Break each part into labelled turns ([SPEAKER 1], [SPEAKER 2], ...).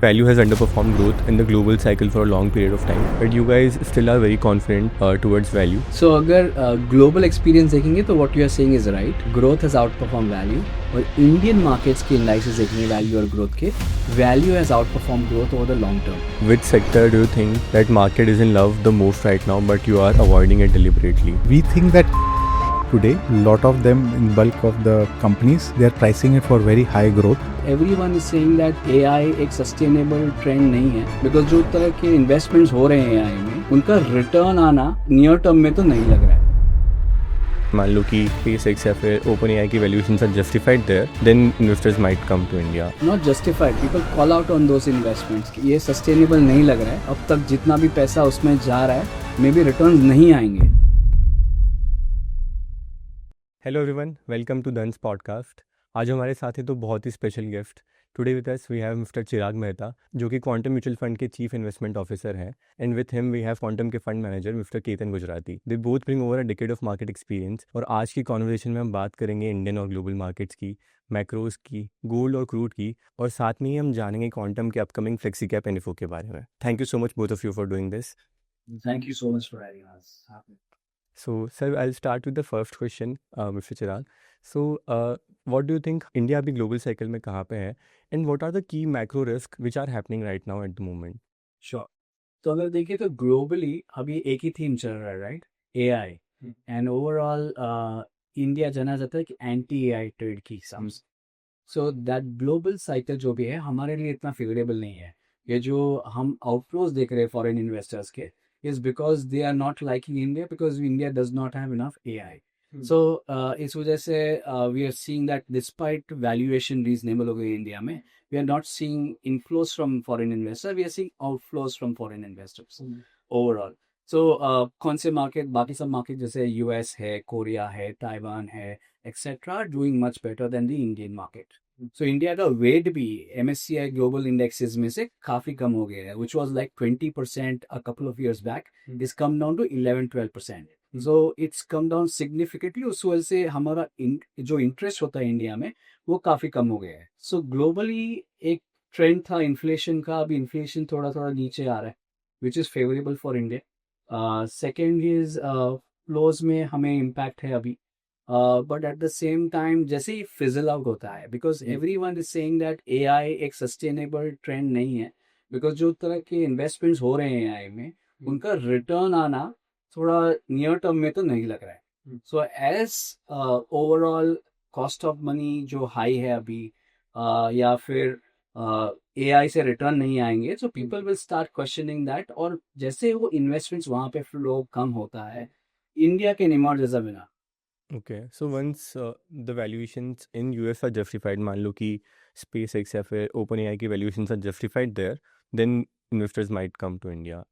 [SPEAKER 1] Value has underperformed growth in the global cycle for a long period of time, but you guys still are very confident towards value.
[SPEAKER 2] So अगर global experience देखेंगे तो what you are saying is right, growth has outperform value. और Indian markets के analysis देखेंगे value और growth के, value has outperform growth over the long term.
[SPEAKER 1] Which sector do you think that market is in love the most right now, but you are avoiding it deliberately?
[SPEAKER 3] We think that today, lot of them in bulk of the companies, they are pricing it for very high growth.
[SPEAKER 2] Everyone is saying that AI एक sustainable trend नहीं है, because जो तरह के investments हो रहे हैं AI में, उनका रिटर्न आना नियर टर्म में तो नहीं लग रहा है।
[SPEAKER 1] मान लो कि SpaceX या फिर OpenAI की valuations are justified there, then investors might come to India.
[SPEAKER 2] Not justified, people call out on those investments, ये सस्टेनेबल नहीं लग रहा है। अब तक जितना भी पैसा उसमें जा रहा है, मे बी रिटर्न नहीं आएंगे।
[SPEAKER 1] Hello everyone, welcome to Dhan's podcast. आज हमारे साथ है तो बहुत ही special guest. Today with us we have mister Chirag Mehta, जो कि क्वांटम म्यूचुअल फंड के चीफ इन्वेस्टमेंट ऑफिसर हैं, and with him we have Quantum के fund manager mister Ketan Gujarati. They both bring over a decade of market experience. और आज की conversation में हम बात करेंगे इंडियन और ग्लोबल मार्केट्स की, मैक्रोज की, गोल्ड और क्रूड की, और साथ में ही हम जानेंगे क्वांटम के अपकमिंग फ्लेक्सी कैप इन्फो के बारे में। Thank you so much both of you for doing this.
[SPEAKER 2] Thank you so much for having us.
[SPEAKER 1] So, sir, I'll start with the first question, Mr. Chirag. So, what do you think India अभी global cycle में कहाँ पे है, and what are the key macro risks which are happening right now at the moment?
[SPEAKER 2] Sure. तो अगर देखिए तो globally अभी एक ही थीम चल रहा है, right, AI. And overall India जाना जाता है कि एंटी एआई ट्रेड की sums. So that global cycle जो भी है हमारे लिए इतना फेवरेबल नहीं है। ये जो हम आउटफ्लोज देख रहे हैं फॉरेन इन्वेस्टर्स के, is because they are not liking India, because India does not have enough AI. So इस वजह से we are seeing that despite valuation reasonable हो गई इंडिया में, we are not seeing inflows from foreign investors, we are seeing outflows from foreign investors overall. So कौन से market, बाकी सब मार्केट जैसे यूएस है, कोरिया है, ताइवान है, etcetera, doing much better than the Indian market. So India का wait भी MSCI ग्लोबल इंडेक्सेस में से काफी कम हो गया है, which was like 20% a couple of years back, is come down to 11-12%. So it's come down significantly। उस वजह से हमारा जो इंटरेस्ट होता है इंडिया में वो काफी कम हो गया है। सो ग्लोबली एक ट्रेंड था इन्फ्लेशन का, अभी इन्फ्लेशन थोड़ा थोड़ा नीचे आ रहा है, which is favourable for India. Second is flows में हमें इम्पैक्ट है अभी, but at the same time जैसे ही फिजल आउट होता है, because everyone is saying that AI एक सस्टेनेबल ट्रेंड नहीं है, बिकॉज जो तरह के इन्वेस्टमेंट्स हो रहे हैं एआई में, उनका रिटर्न आना थोड़ा नियर टर्म में तो नहीं लग रहा है। So as overall cost of money जो हाई है अभी, या फिर एआई से रिटर्न नहीं आएंगे, so people will start questioning that. और जैसे वो इन्वेस्टमेंट्स वहाँ पे फ्लो कम होता है, India can emerge as a winner.
[SPEAKER 1] Okay, so once the valuations in US are justified, मान लो कि SpaceX या फिर OpenAI की valuations are justified there, then investors might come to India.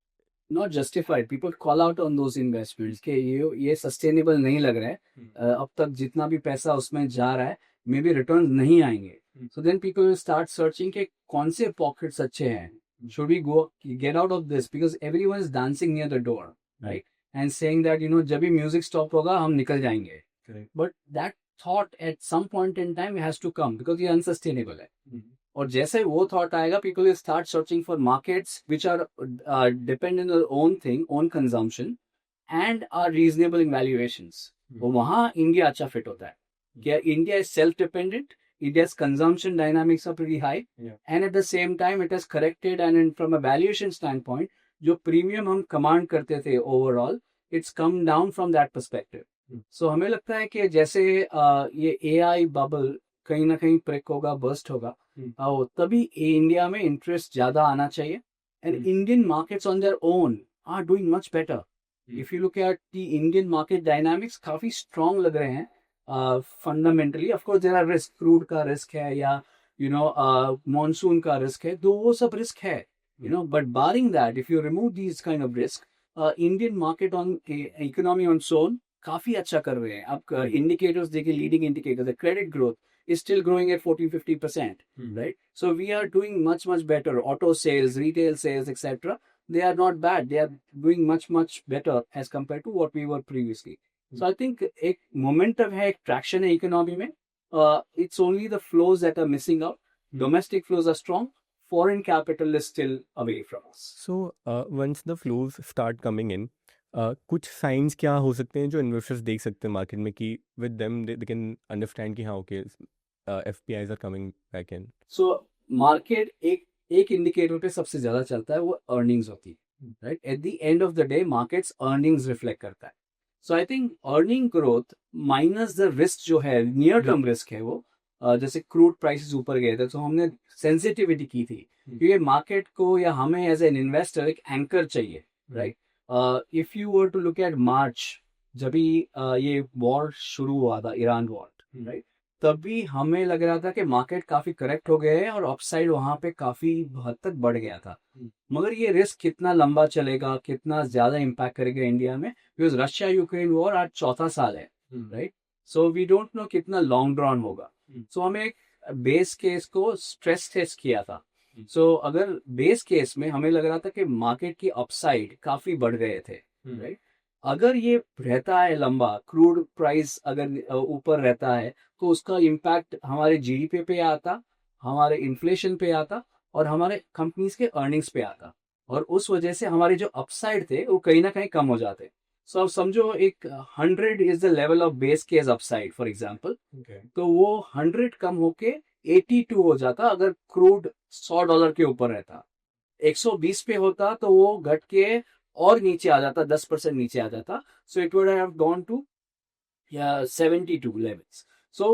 [SPEAKER 2] Not justified, people call out on those investments के ये sustainable नहीं लग रहा है। अब तक जितना भी पैसा उसमें जा रहा है, मे बी रिटर्न नहीं आएंगे। So then people will start searching के कौन से पॉकेट्स अच्छे हैं, should we go get out of this, because everyone is dancing near the door, right, and saying that you know जब भी म्यूजिक स्टॉप होगा हम निकल जाएंगे। But that thought at some point in time has to come, because ये unsustainable है। और जैसे वो थॉट आएगा, people will start searching for markets which are dependent on own thing, own consumption, and are reasonable in valuations. वो वहाँ India अच्छा fit होता है। क्या India is self dependent, India's consumption dynamics are pretty high, and at the same time it has corrected, and from a valuation standpoint, जो premium हम command करते थे overall, it's come down from that perspective. So हमें लगता है कि जैसे ये AI बबल कहीं ना कहीं ब्रेक होगा, बर्स्ट होगा, तभी इंडिया में इंटरेस्ट ज्यादा आना चाहिए। And Indian markets on their own are doing much better. If you look at the Indian market dynamics, काफी स्ट्रांग लग रहे हैं fundamentally. Of course there are risk, crude का रिस्क है, या यू नो मॉनसून का रिस्क है, तो वो सब रिस्क है, you know. But barring that, if you remove these kind of risk, Indian market on economy on so on काफी अच्छा कर रहे हैं। आप इंडिकेटर्स देखिए, leading indicators, credit growth is still growing at 40-50%, right? So we are doing much better. Auto sales, retail sales, etc., they are not bad. They are doing much better as compared to what we were previously. So I think एक momentum है, एक traction है economy में. It's only the flows that are missing out. Domestic flows are strong. foreign capital is still away from us.
[SPEAKER 1] So once the flows start coming in, कुछ science क्या हो सकते हैं जो इन्वेस्टर्स देख सकते हैं मार्केट में कि with them they can understand कि हाँ okay FPIs are coming back in.
[SPEAKER 2] So market एक इंडिकेटर पे सबसे ज्यादा चलता है, वो अर्निंग्स होती है, right. At the end of the day markets earnings reflect करता है. So I think earning growth minus the risk जो है, नियर टर्म रिस्क है वो, जैसे क्रूड प्राइसेस ऊपर गए थे तो हमने सेंसिटिविटी की थी क्योंकि मार्केट को या हमें एज एन इन्वेस्टर एक एंकर चाहिए, right. If you were to look at March, जब भी ये वॉर शुरू हुआ था, ईरान वॉर, राइट, तभी हमें लग रहा था कि मार्केट काफी करेक्ट हो गए हैं और अपसाइड वहां पे काफी हद तक बढ़ गया था. मगर ये रिस्क कितना लंबा चलेगा, कितना ज्यादा इम्पैक्ट करेगा इंडिया में, बिकॉज रशिया यूक्रेन वॉर आज 4था साल है, right. So we don't know कितना लॉन्ग ड्रॉन होगा. सो हमें एक बेस केस को स्ट्रेस टेस्ट किया था. सो अगर बेस केस में हमें लग रहा था कि मार्केट की अपसाइड काफी बढ़ गए थे, राइट. अगर ये रहता है लंबा, क्रूड प्राइस अगर ऊपर रहता है तो उसका इम्पैक्ट हमारे जीडीपी पे आता, हमारे इन्फ्लेशन पे आता और हमारे कंपनीज के अर्निंग्स पे आता, और उस वजह से हमारे जो अपसाइड थे वो कहीं ना कहीं कम हो जाते. सो अब समझो एक 100 is the level of base case upside for example, तो वो 100 कम होके 82 हो जाता अगर क्रूड $100 के ऊपर रहता. 120 पे होता तो वो घट के और नीचे आ जाता, 10% नीचे आ जाता. So it would have gone to 72 levels. So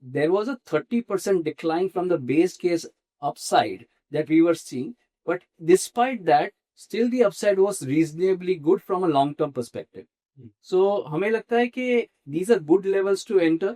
[SPEAKER 2] there was a 30% decline from the base case upside that we were seeing, but despite that still the upside was reasonably good from a long term perspective. So हमें लगता है कि these are good levels to enter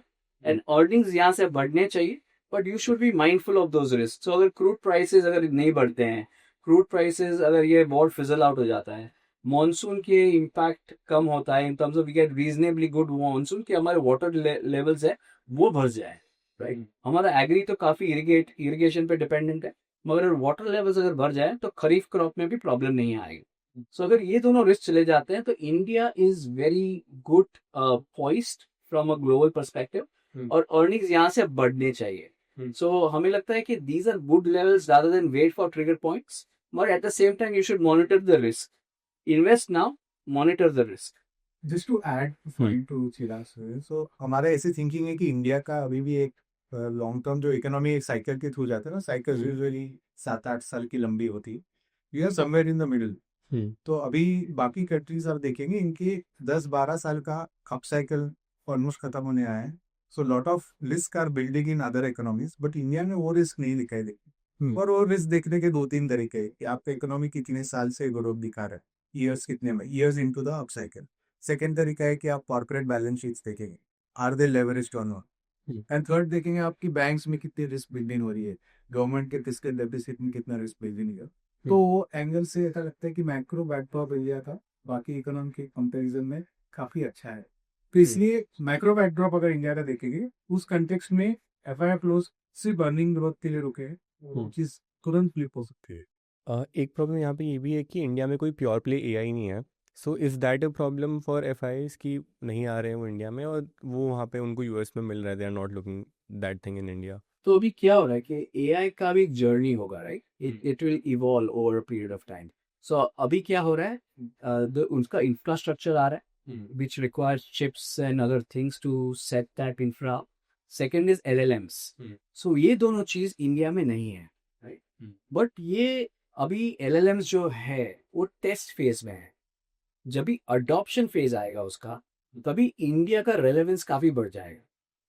[SPEAKER 2] and earnings यहाँ से बढ़ने चाहिए, but you should be mindful of those risks. So अगर crude prices अगर नहीं बढ़ते हैं, crude prices अगर ये war fizzle out हो जाता है, मॉनसून के इम्पैक्ट कम होता है in terms of we get reasonably good monsoon, कि हमारे वाटर लेवल्स है वो भर जाए, राइट. हमारा एग्री तो काफी इरिगेशन पे डिपेंडेंट है, मगर वाटर लेवल्स अगर भर जाए तो खरीफ क्रॉप में भी प्रॉब्लम नहीं आएगी. सो अगर ये दोनों रिस्क चले जाते हैं तो India is very good poised from a global perspective, और अर्निंग्स यहाँ से बढ़ने चाहिए. सो हमें लगता है कि these are good levels rather than wait for trigger points, मगर at the same time you should monitor the risk. Invest now, monitor the risk.
[SPEAKER 3] Just to add point to Chirag sir, so हमारा ऐसी thinking है कि India का अभी भी एक long term जो इकोनॉमी साइकिल के थ्रू जाता है ना, साइकिल यूजुअली 7-8 साल की लंबी होती है. We are somewhere in the middle. तो अभी बाकी कंट्रीज आप देखेंगे इनके 10-12 साल का अप साइकिल ऑलमोस्ट खत्म होने आया है. So lot of risk are building in other economies, but India में वो रिस्क नहीं दिखाई देती. और वो रिस्क देखने के 2-3 तरीके हैं कि आपका इकोनॉमी कितने साल से ग्रोथ दिखा रहा है, ईयर्स कितने में, years into the up cycle. Second तरीका है कि आप कॉर्पोरेट बैलेंस शीट्स देखेंगे, आर दे लेवरेज्ड और नॉट. एंड थर्ड देखेंगे आपकी बैंक्स में कितनी रिस्क बिल्डिंग हो रही है, गवर्नमेंट के फिस्कल डेफिसिट में कितना रिस्क बिल्डिंग है. तो वो एंगल से ऐसा लगता है कि मैक्रो बैकड्रॉप इंडिया का बाकी इकोनॉमी के कंपैरिजन में काफी अच्छा है. तो इसलिए मैक्रो बैकड्रॉप अगर इंडिया का देखेंगे उस कंटेक्स्ट में एफआईआई फ्लोज सिर्फ अर्निंग ग्रोथ के लिए रुके हैं, वो चीज तुरंत फ्लिप हो सकती है.
[SPEAKER 1] एक प्रॉब्लम यहाँ पे ये भी है कि इंडिया में कोई प्योर प्ले एआई नहीं है. So is that a problem for FIIs कि नहीं आ रहे हैं वो इंडिया में, और वो वहाँ पे उनको यूएस में मिल रहे, they are not looking that thing in India.
[SPEAKER 2] तो अभी क्या हो रहा है कि एआई का भी एक जर्नी होगा, right. It will evolve over a period of time. So अभी क्या हो रहा है, उनका इंफ्रास्ट्रक्चर आ रहा है which requires chips and other things to set that infra. Second is LLMs. So ये दोनों चीज इंडिया में नहीं है, राइट. बट ये अभी LLMs जो है वो टेस्ट फेज में है. जब भी अडॉप्शन फेज आएगा उसका, तभी इंडिया का रेलेवेंस काफी बढ़ जाएगा,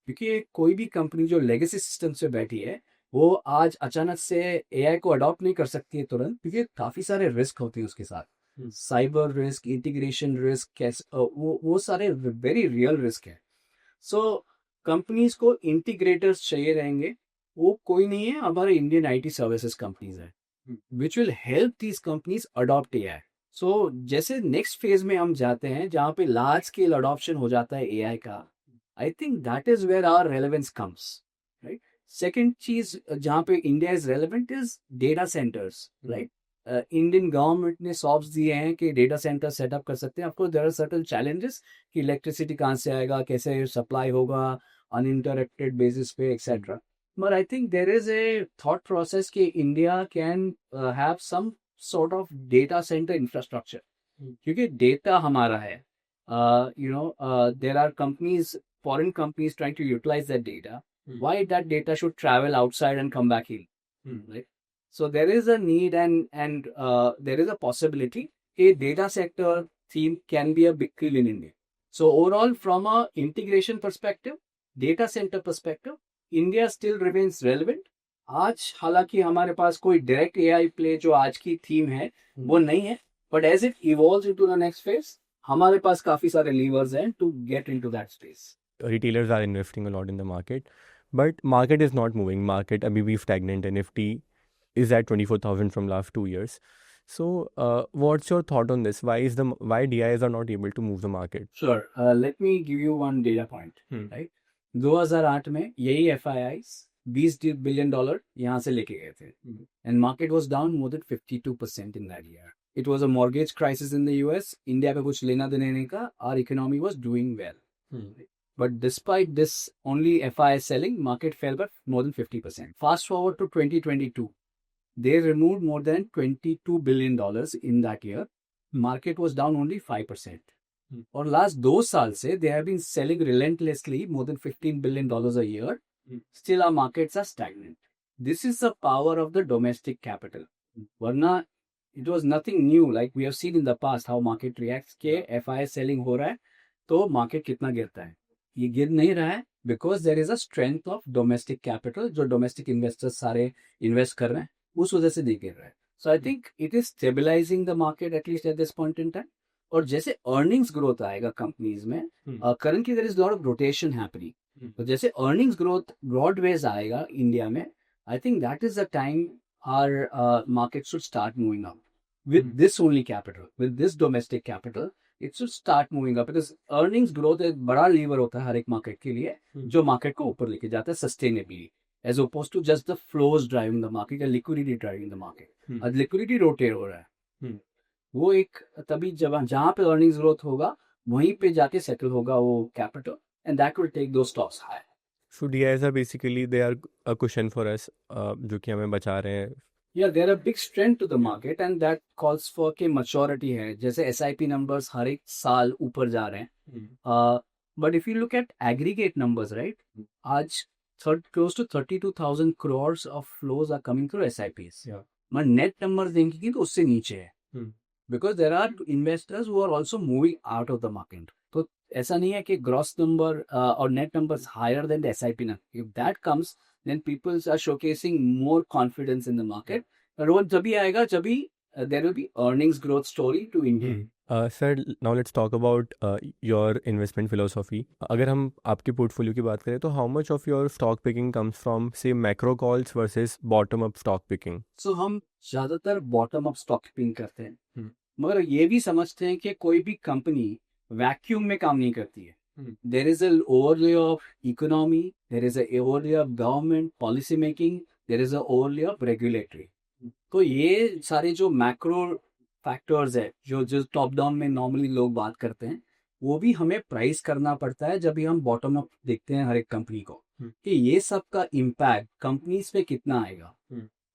[SPEAKER 2] क्योंकि कोई भी कंपनी जो लेगेसी सिस्टम से बैठी है वो आज अचानक से एआई को अडॉप्ट नहीं कर सकती है तुरंत, क्योंकि काफी सारे रिस्क होते हैं उसके साथ. साइबर रिस्क, इंटीग्रेशन रिस्क, वो सारे वेरी रियल रिस्क है. सो कंपनीज को इंटीग्रेटर्स चाहिए रहेंगे. वो कोई नहीं है, हमारे इंडियन IT सर्विसेज कंपनीज है which will help these companies adopt AI. So जैसे नेक्स्ट फेज में हम जाते हैं जहाँ पे लार्ज स्केल अडॉप्शन हो जाता है AI का, I think that is where our relevance comes, right? Second चीज जहाँ पे India is relevant is data centres, right. Indian government ने सॉफ्ट दिए हैं कि डेटा सेंटर सेटअप कर सकते हैं. Of course there are certain challenges कि इलेक्ट्रिसिटी कहाँ से आएगा, कैसे सप्लाई होगा, अनइंटरप्टेड बेसिस पे, etcetera. But I think there is a thought process कि India can have some sort of data center infrastructure. क्योंकि data हमारा है. There are companies, foreign companies trying to utilize that data. Why that data should travel outside and come back in, right? So there is a need and there is a possibility a data sector theme can be a big deal in India. So overall, from a integration perspective, data center perspective, India still remains relevant. आज हालांकि हमारे पास कोई direct AI play जो आज की theme है वो नहीं है, but as it evolves into the next phase, हमारे पास काफी सारे levers हैं to get into that space.
[SPEAKER 1] Retailers are investing a lot in the market, but market is not moving. Market abhi bhi stagnant. Nifty is at 24,000 from last 2 years. So, what's your thought on this? Why DIs are not able to move the market?
[SPEAKER 2] Sure. Let me give you one data point. Right? 2008 में यही FIIs $20 billion यहाँ से लेके गए थे. And market was down more than 52% in that year. It was a mortgage crisis in the US. India का कुछ लेना देने नहीं का. Our economy was doing well. But despite this only FII selling, market fell by more than 50%. Fast forward to 2022. They removed more than $22 billion in that year. Market was down only 5%. और last 2 साल से they have been selling relentlessly more than $15 billion a year. Still our markets are stagnant. This is the power of the domestic capital. वरना it was nothing new, like we have seen in the past how market reacts के FI selling हो रहा है तो market कितना गिरता है. ये गिर नहीं रहा है because there is a strength of domestic capital जो domestic investors सारे invest कर रहे हैं उस वजह से नहीं गिर रहा है. So I think it is stabilizing the market at least at this point in time. और जैसे अर्निंग्स ग्रोथ आएगा कंपनीज में, currently there is lot of rotation happening, तो जैसे अर्निंग्स ग्रोथ ब्रॉडवेज आएगा इंडिया में, I think that is the time our market should start moving up with this only capital, with this domestic capital it should start moving up, because earnings growth एक बड़ा liver होता है हर एक market के लिए जो market को ऊपर लेके जाता है sustainably, as opposed to just the flows driving the market या लिक्विडिटी ड्राइविंग द मार्केट. अब लिक्विडिटी रोटेट हो रहा है, वो एक तभी जब जहां पे अर्निंग्स ग्रोथ होगा वहीं पे जाके सेटल होगा वो capital, and that will take those stocks high.
[SPEAKER 1] So DIs are basically they are a cushion for us, जो कि हमें बचा रहे हैं.
[SPEAKER 2] Yeah, there are big strength to the market and that calls for कि maturity है. जैसे SIP numbers हर एक साल ऊपर जा रहे हैं. But if you look at aggregate numbers, right? आज close to 32,000 crores of flows are coming through SIPs.
[SPEAKER 1] Yeah.
[SPEAKER 2] मैं net numbers देंगे तो उससे नीचे है. Because there are investors who are also moving out of the market. तो ऐसा नहीं है कि gross number or net numbers higher than the SIP ना. If that comes, then people are showcasing more confidence in the market. और वो जभी आएगा जभी there will be earnings growth story to India.
[SPEAKER 1] Sir, now let's talk about your investment philosophy. अगर हम आपके portfolio की बात करें तो how much of your stock picking comes from say macro calls versus bottom up stock picking?
[SPEAKER 2] So हम ज्यादातर bottom up stock picking करते हैं, मगर ये भी समझते हैं कि कोई भी कंपनी वैक्यूम में काम नहीं करती है. There is an overlay of economy, there is an overlay of government policy making, there is an overlay of regulatory. तो ये सारे जो मैक्रो फैक्टर्स है जो टॉप डाउन में नॉर्मली लोग बात करते हैं वो भी हमें प्राइस करना पड़ता है जब भी हम बॉटम अप देखते हैं हर एक कंपनी को कि ये सब का इम्पैक्ट कंपनीज पे कितना आएगा,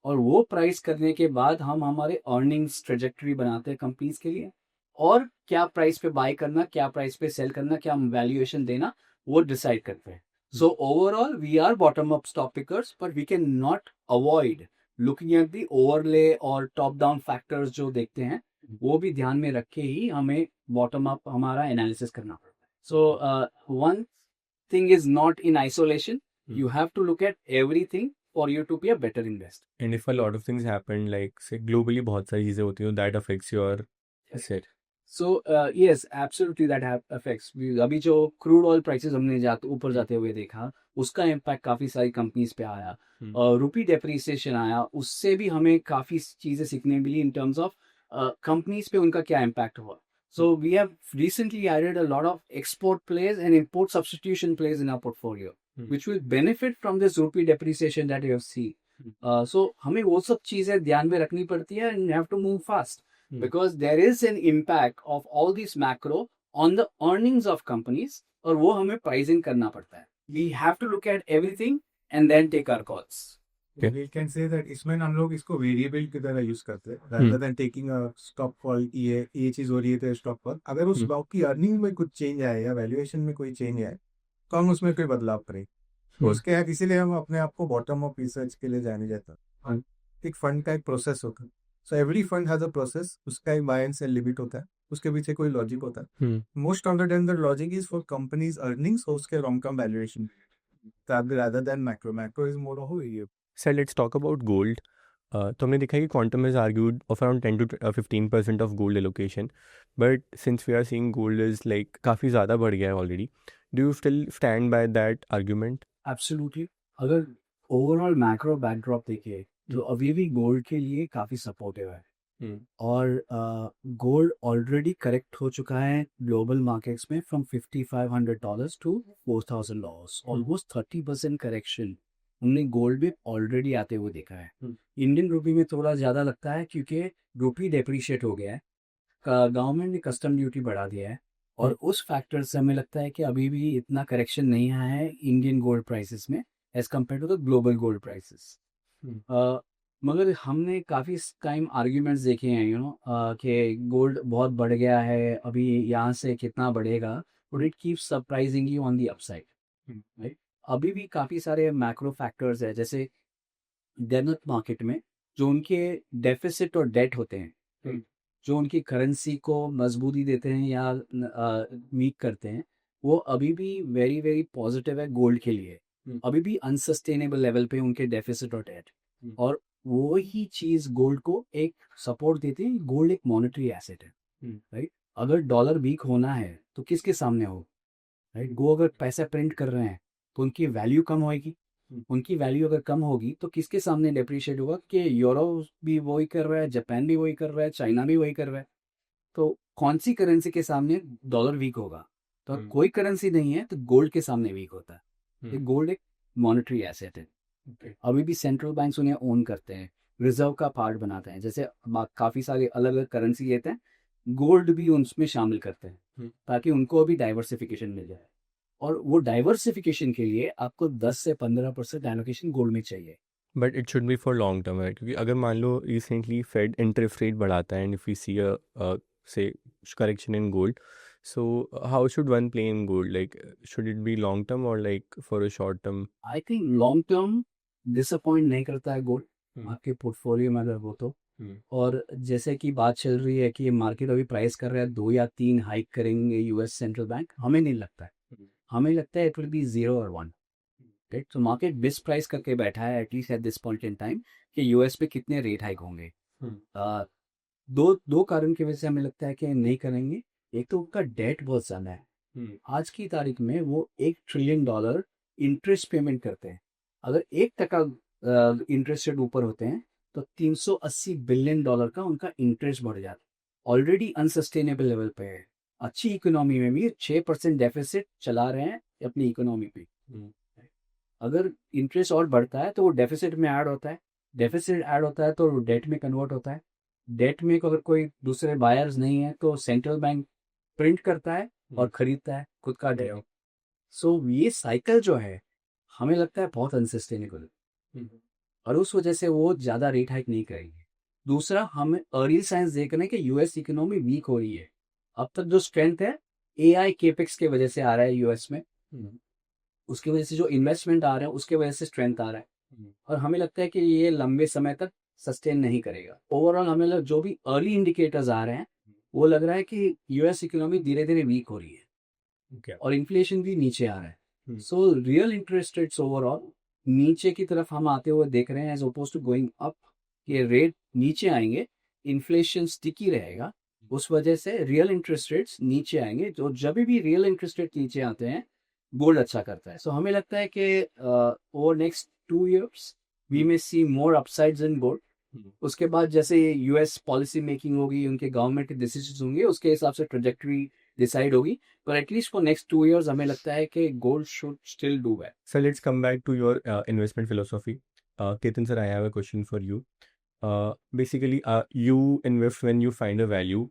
[SPEAKER 2] और वो प्राइस करने के बाद हम हमारे अर्निंग्स ट्रेजेक्टरी बनाते हैं कंपनीज के लिए, और क्या प्राइस पे बाय करना, क्या प्राइस पे सेल करना, क्या वैल्यूएशन देना, वो डिसाइड करते हैं. So overall we are bottom up stock pickers, but we can not avoid looking at the overlay और टॉप डाउन फैक्टर्स जो देखते हैं वो भी ध्यान में रख के ही हमें बॉटम अप हमारा एनालिसिस करना पड़ता है. So one thing is not in isolation, you have to look at everything for you to be a better investor.
[SPEAKER 1] And if a lot of things happen, like say globally बहुत सारी चीजें होती हैं, that affects your asset.
[SPEAKER 2] So yes, absolutely that affects. अभी जो crude oil prices हमने ऊपर जाते हुए देखा उसका इम्पैक्ट काफी सारी कंपनीज पे आया, रुपी डेप्रिसिएशन आया, उससे भी हमें काफी चीजें सीखने मिली इन टर्म्स ऑफ कंपनीज पे उनका क्या इम्पैक्ट हुआ. So we have recently added a lot of export plays and import substitution plays in our portfolio, which will benefit from this rupee depreciation that you have seen. So हमें वो सब चीजें ध्यान में रखनी पड़ती है, and you have to move fast because there is an impact of all these macro on the earnings of companies, और वो हमें pricing करना पड़ता है. We have to look at everything and then take our calls.
[SPEAKER 1] Okay.
[SPEAKER 3] We can say that इसमें हम लोग इसको वेरिएबल की तरह यूज करते हैं rather than taking a stock call ये चीज हो रही है तो स्टॉक पर अगर उस स्टॉक की अर्निंग में कुछ चेंज आए या वैल्यूएशन में कोई चेंज आए तो हम उसमें कोई बदलाव करें तो उसके बाद इसीलिए हम अपने आप को बॉटम अप रिसर्च के लिए जाने जाता है एक फंड का एक प्रोसेस होता है so every fund has a process उसका एक बाय एंड सेल लिमिट होता है उसके पीछे कोई लॉजिक होता है most of the time the logic is for companies earnings और उसके long term valuation rather than macro is more of a
[SPEAKER 1] sir let's talk about gold तो हमने देखा है कि Quantum has argued of around 10 to 15% of gold allocation but since we are seeing gold is like काफ़ी ज़्यादा बढ़ गया है already do you still stand by that argument
[SPEAKER 2] absolutely अगर ओवरऑल मैक्रो बैकड्रॉप देखे तो अभी भी गोल्ड के लिए काफ़ी सपोर्टिव है और गोल्ड ऑलरेडी करेक्ट हो चुका है ग्लोबल मार्केट्स में फ्रॉम $5,500 टू $4,000 ऑलमोस्ट 30% करेक्शन हमने गोल्ड में ऑलरेडी आते हुए देखा है इंडियन रुपी में थोड़ा ज़्यादा लगता है क्योंकि रुपी डेप्रिशिएट हो गया है गवर्नमेंट ने कस्टम ड्यूटी बढ़ा दिया है और उस फैक्टर से हमें लगता है कि अभी भी इतना करेक्शन नहीं आया है इंडियन गोल्ड प्राइसेस में as compare to the global gold prices मगर हमने काफ़ी टाइम आर्ग्यूमेंट्स देखे हैं कि गोल्ड बहुत बढ़ गया है अभी यहाँ से कितना बढ़ेगा but it keeps surprising you on the upside right अभी भी काफ़ी सारे मैक्रो फैक्टर्स है जैसे डेवलप्ड मार्केट में जो उनके डेफिसिट और डेट होते हैं जो उनकी करेंसी को मजबूती देते हैं या वीक करते हैं वो अभी भी वेरी वेरी पॉजिटिव है गोल्ड के लिए अभी भी अनसस्टेनेबल लेवल पे उनके डेफिसिट और डेट और वो ही चीज गोल्ड को एक सपोर्ट देते हैं गोल्ड एक मॉनेटरी एसेट है राइट अगर डॉलर वीक होना है तो किसके सामने हो राइट गो अगर पैसा प्रिंट कर रहे हैं तो उनकी वैल्यू कम होएगी उनकी वैल्यू अगर कम होगी तो किसके सामने डेप्रिशिएट होगा कि यूरोप भी वही कर रहा है जापान भी वही कर रहा है चाइना भी वही कर रहा है तो कौन सी करेंसी के सामने डॉलर वीक होगा तो कोई करेंसी नहीं है तो गोल्ड के सामने वीक होता है गोल्ड एक मॉनेटरी एसेट है अभी भी सेंट्रल बैंक्स उन्हें ओन करते हैं रिजर्व का पार्ट बनाते हैं जैसे काफी सारे अलग अलग करेंसी लेते हैं गोल्ड भी उनमें शामिल करते हैं ताकि उनको भी डाइवर्सिफिकेशन मिल जाए और वो डाइवर्सिफिकेशन के लिए आपको 10 से 15% एलोकेशन गोल्ड में चाहिए
[SPEAKER 1] but it should be for long term है क्योंकि अगर मान लो रिसेंटली फेड इंटरेस्ट रेट बढ़ाता है एंड इफ वी सी से correction in gold so how should one play in gold like should it be long term or like for a short term
[SPEAKER 2] I think long term disappoint नहीं करता है gold आपके portfolio में अगर वो तो और जैसे कि बात चल रही है कि मार्केट अभी प्राइस कर रहा है 2 या 3 हाइक करेंगे यूएस सेंट्रल बैंक हमें नहीं लगता है हमें लगता है इट विल बी 0 और 1 राइट तो मार्केट बिस प्राइस करके बैठा है at least at this point in time कि यूएस पे कितने रेट हाइक होंगे दो कारण की वजह से हमें लगता है कि नहीं करेंगे एक तो उनका डेट बहुत ज़्यादा है आज की तारीख में वो $1 ट्रिलियन इंटरेस्ट पेमेंट करते हैं अगर 1% इंटरेस्ट रेट ऊपर होते हैं तो $380 बिलियन का उनका इंटरेस्ट बढ़ जाता है ऑलरेडी अनसस्टेनेबल लेवल पे है अच्छी इकोनॉमी में भी 6% डेफिसिट चला रहे हैं अपनी इकोनॉमी पे अगर इंटरेस्ट और बढ़ता है तो वो डेफिसिट में ऐड होता है डेफिसिट ऐड होता है तो डेट में कन्वर्ट होता है डेट में अगर कोई दूसरे बायर्स नहीं है तो सेंट्रल बैंक प्रिंट करता है और खरीदता है खुद का डेट सो ये साइकिल जो है हमें लगता है बहुत अनसस्टेनेबल और उस वजह से वो ज़्यादा रेट हाइक नहीं करेंगे दूसरा हमें अर्ली साइंस देख रहे हैं कि यूएस इकोनॉमी वीक हो रही है अब तक जो स्ट्रेंथ है एआई केपेक्स के वजह से आ रहा है यूएस में उसकी वजह से जो इन्वेस्टमेंट आ रहे हैं उसके वजह से स्ट्रेंथ आ रहा है और हमें लगता है कि ये लंबे समय तक सस्टेन नहीं करेगा ओवरऑल हमें जो भी अर्ली इंडिकेटर्स आ रहे हैं वो लग रहा है कि यूएस इकोनॉमी धीरे धीरे वीक हो रही है और इन्फ्लेशन भी नीचे आ रहा है so real interest rates overall नीचे की तरफ हम आते हुए देख रहे हैं as opposed to going up ये रेट नीचे आएंगे इन्फ्लेशन स्टिकी रहेगा उस वजह से रियल इंटरेस्ट रेट्स नीचे आएंगे जो जब भी रियल इंटरेस्ट रेट नीचे आते हैं गोल्ड अच्छा करता है सो हमें लगता है कि over next 2 years we may see more upsides in gold उसके बाद जैसे यूएस पॉलिसी मेकिंग होगी उनके गवर्नमेंट के डिसीजन होंगे उसके हिसाब से ट्रेजेक्टरी डिसाइड होगी पर एटलीस्ट फॉर नेक्स्ट 2 years हमें लगता है कि gold should still do well
[SPEAKER 1] so let's come back to your investment philosophy Ketan sir I have a question for you basically you invest when you find a value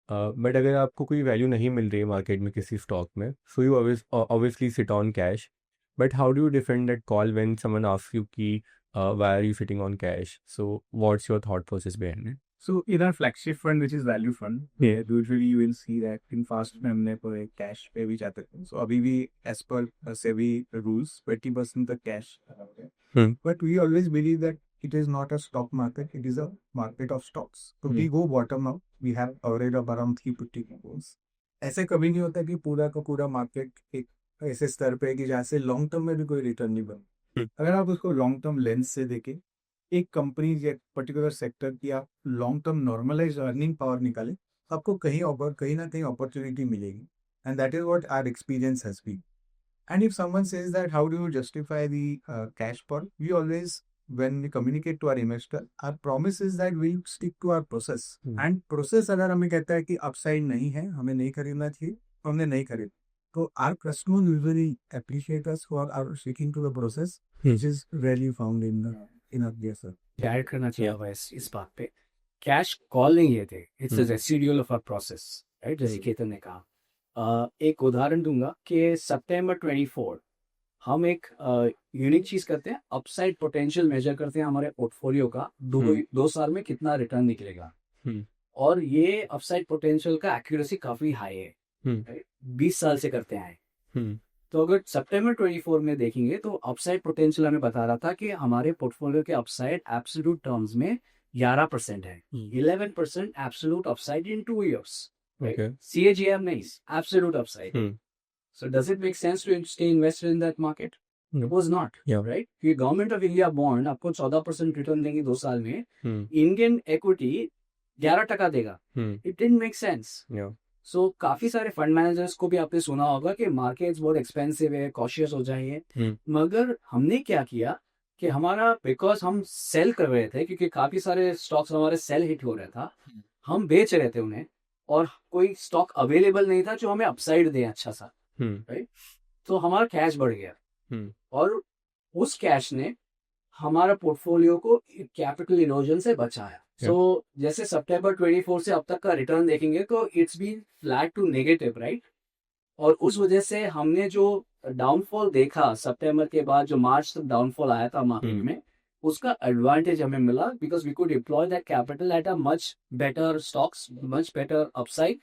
[SPEAKER 1] but अगर आपको कोई value नहीं मिल रही है market में किसी stock में so you obviously sit on cash But how do you defend that call when someone asks you कि why are you sitting on cash? So what's your thought process behind it?
[SPEAKER 3] So in our flagship fund, which is value fund, usually you will see that in fast में हमने पर एक cash पे भी जाते थे. So अभी भी as per SEBI rules, 20% the cash allowed है. But we always believe that it is not a stock market; it is a market of stocks. So we go bottom up. We have average of around 350 crores. ऐसे कभी नहीं होता कि पूरा का पूरा market एक ऐसे स्तर पे है कि जहाँ से लॉन्ग टर्म में भी कोई रिटर्न नहीं बने. अगर आप उसको लॉन्ग टर्म लेंस से देखें, एक कंपनी या पर्टिकुलर सेक्टर की आप long term normalise earning power निकालें, आपको कहीं ना कहीं अपॉर्चुनिटी मिलेगी. And that is what our experience has been. And if someone says that how do you justify the cash par, we always when we communicate to our investor, our promise is that we stick to our process. And process अगर हमें कहता है कि upside नहीं है, हमें नहीं खरीदना चाहिए, तो हमने नहीं खरीद. तो our customers usually appreciate us for our sticking to the process, which is rarely found in our DSR.
[SPEAKER 2] Add करना चाहिए होगा इस बात पे. कैश कॉल नहीं लेते, it's a residual of our process, right, जैसे केतन ने कहा. एक उदाहरण दूंगा कि सितंबर 24 हम एक यूनिक चीज करते हैं, अपसाइड पोटेंशियल मेजर करते हैं हमारे पोर्टफोलियो का. 2 साल में कितना रिटर्न निकलेगा. और ये अपसाइड पोटेंशियल का एक्यूरेसी काफी हाई है, 20 साल से करते हैं. तो अगर सितंबर 24 में देखेंगे तो अपसाइड पोटेंशियल हमें बता रहा था कि हमारे पोर्टफोलियो के अपसाइड एब्सोल्यूट टर्म्स में 11% है. 11% एब्सोल्यूट अपसाइड इन 2 years. CAGR नहीं, absolute upside. So does it make sense to stay invested in that market?
[SPEAKER 1] No.
[SPEAKER 2] It was not, right? कि गवर्नमेंट ऑफ इंडिया बॉन्ड आपको 14% रिटर्न देंगे 2 साल में, Indian equity 11% देगा. It didn't make sense. सो काफी सारे fund managers को भी आपने सुना होगा कि मार्केट्स बहुत एक्सपेंसिव है, कॉशियस हो जाइए. मगर हमने क्या किया कि हमारा, बिकॉज हम सेल कर रहे थे, क्योंकि काफी सारे स्टॉक्स हमारे सेल हिट हो रहा था, हम बेच रहे थे उन्हें, और कोई स्टॉक अवेलेबल नहीं था जो हमें अपसाइड दे अच्छा सा, राइट. तो हमारा कैश बढ़ गया, और उस कैश ने हमारा पोर्टफोलियो को कैपिटल इरोजन से बचाया. सो जैसे सितंबर 24 से अब तक का रिटर्न देखेंगे तो it's been flat to negative, right. और उस वजह से हमने जो डाउनफॉल देखा सितंबर के बाद, जो मार्च तक डाउनफॉल आया था मार्केट में, उसका एडवांटेज हमें मिला, because we could deploy that capital at a much better stocks, much better upside,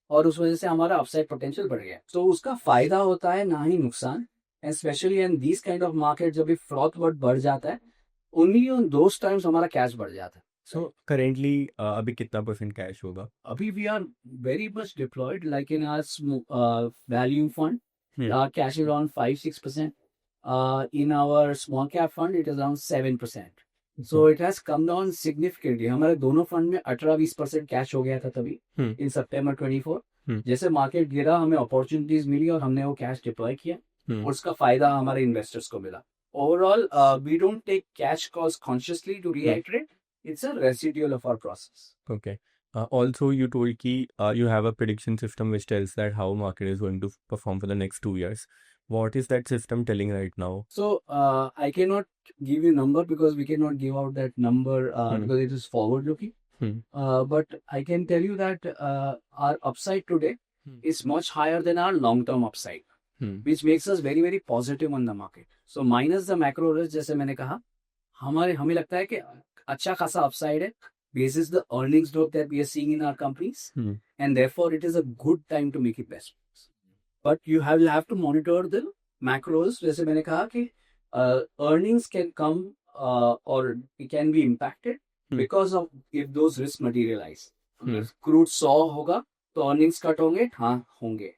[SPEAKER 2] और उस वजह से हमारा अपसाइड पोटेंशियल बढ़ गया. तो उसका फायदा होता है, ना ही नुकसान. And specially in this kind of market, जब भी फ्रॉथ वर्ड बढ़ जाता है, ओनली ऑन दोस टाइम्स हमारा कैश बढ़ जाता है.
[SPEAKER 1] So currently अभी कितना % कैश होगा?
[SPEAKER 2] अभी we are very much deployed, like in our value fund, our cash is around 5-6%. In our small cap fund, it is around 7%. So it has come down significantly. हमारे दोनों fund में 18-20% cash हो गया था तभी in September 24. जैसे market गिरा, हमें अपॉर्चुनिटीज मिली और हमने वो कैश डिप्लॉय किया, और उसका फायदा हमारे इन्वेस्टर्स को मिला. Overall we don't take cash calls consciously to reiterate. It's a residual of our process.
[SPEAKER 1] Okay. Also, you told कि you have a prediction system which tells that how market is going to perform for the next 2 years. What is that system telling right now?
[SPEAKER 2] So I cannot give you number because we cannot give out that number because it is forward looking. But I can tell you that our upside today is much higher than our long term upside, which makes us very very positive on the market. So minus the macro risk, जैसे मैंने कहा, हमें लगता है कि अच्छा खासा upside है, basis the earnings growth that we are seeing in our companies, and therefore it is a good time to make investments. But you have to monitor the macros. जैसे मैंने कहा कि earnings can come or it can be impacted because of if those risks materialize. Crude 100 होगा तो earnings cut होंगे, हाँ होंगे.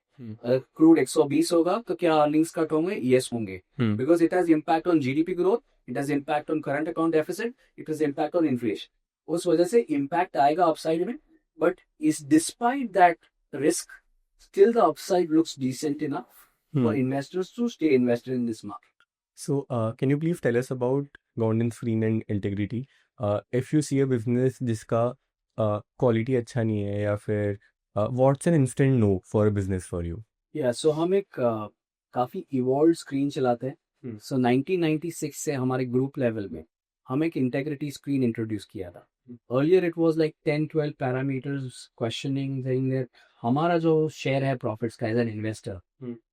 [SPEAKER 2] Crude 120 होगा तो क्या earnings कट होंगे? Yes होंगे. Because it has impact on GDP growth, it has impact on current account deficit, it has impact on inflation. उस वजह से impact आएगा upside में, but is despite that risk, still the upside looks decent enough for investors to stay invested in this market.
[SPEAKER 1] So, can you please tell us about governance, free and integrity? If you see a business जिसका quality अच्छा नहीं है, या फिर what's an instant no for a business for you?
[SPEAKER 2] Yeah, so हम एक काफी evolved screen चलाते हैं. So 1996 से हमारे group level में हम एक integrity screen introduce किया था. Earlier it was like 10-12 parameters questioning, saying that हमारा जो share है profits का as an investor,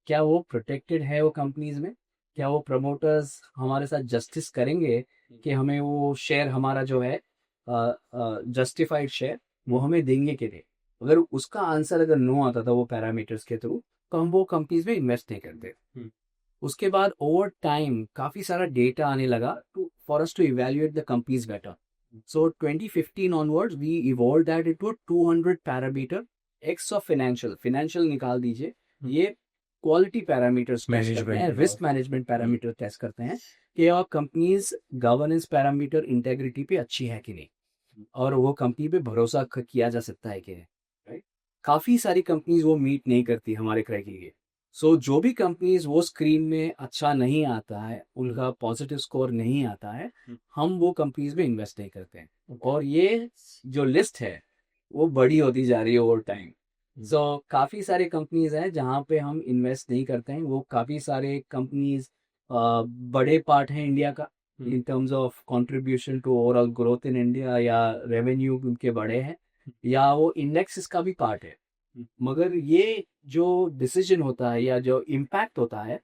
[SPEAKER 2] क्या वो protected है वो companies में? क्या वो प्रमोटर्स हमारे साथ जस्टिस करेंगे कि हमें वो शेयर हमारा जो है जस्टिफाइड शेयर वो हमें देंगे कि नहीं। अगर उसका आंसर अगर नो आता था वो पैरामीटर्स के थ्रू, तो हम वो कंपनीज में इन्वेस्ट नहीं करते। उसके बाद ओवर टाइम काफी सारा डेटा आने लगा to for us to evaluate the companies better. So 2015 onwards we evolved that into a 200 parameter x of financial निकाल दीजिए, ये क्वालिटी पैरामीटर्स टेस्ट करते हैं, रिस्क मैनेजमेंट पैरामीटर टेस्ट करते हैं कि आप कंपनीज गवर्नेंस पैरामीटर इंटेग्रिटी पे अच्छी है कि नहीं, और वो कंपनी पे भरोसा किया जा सकता है कि नहीं, राइट। काफी सारी कंपनीज वो मीट नहीं करती हमारे क्राइटेरिया। सो जो भी कंपनीज वो स्क्रीन में अच्छा नहीं आता है, उनका पॉजिटिव स्कोर नहीं आता है, हम वो कंपनीज में इन्वेस्ट नहीं करते हैं। और ये जो लिस्ट है वो बड़ी होती जा रही है ओवर टाइम। सो काफी सारे कंपनीज हैं जहाँ पे हम इन्वेस्ट नहीं करते हैं। वो काफी सारे कंपनीज बड़े पार्ट हैं इंडिया का in terms of contribution to overall growth in India, या रेवेन्यू उनके बड़े हैं, या वो इंडेक्सेस का भी पार्ट है। मगर ये जो डिसीजन होता है या जो इम्पैक्ट होता है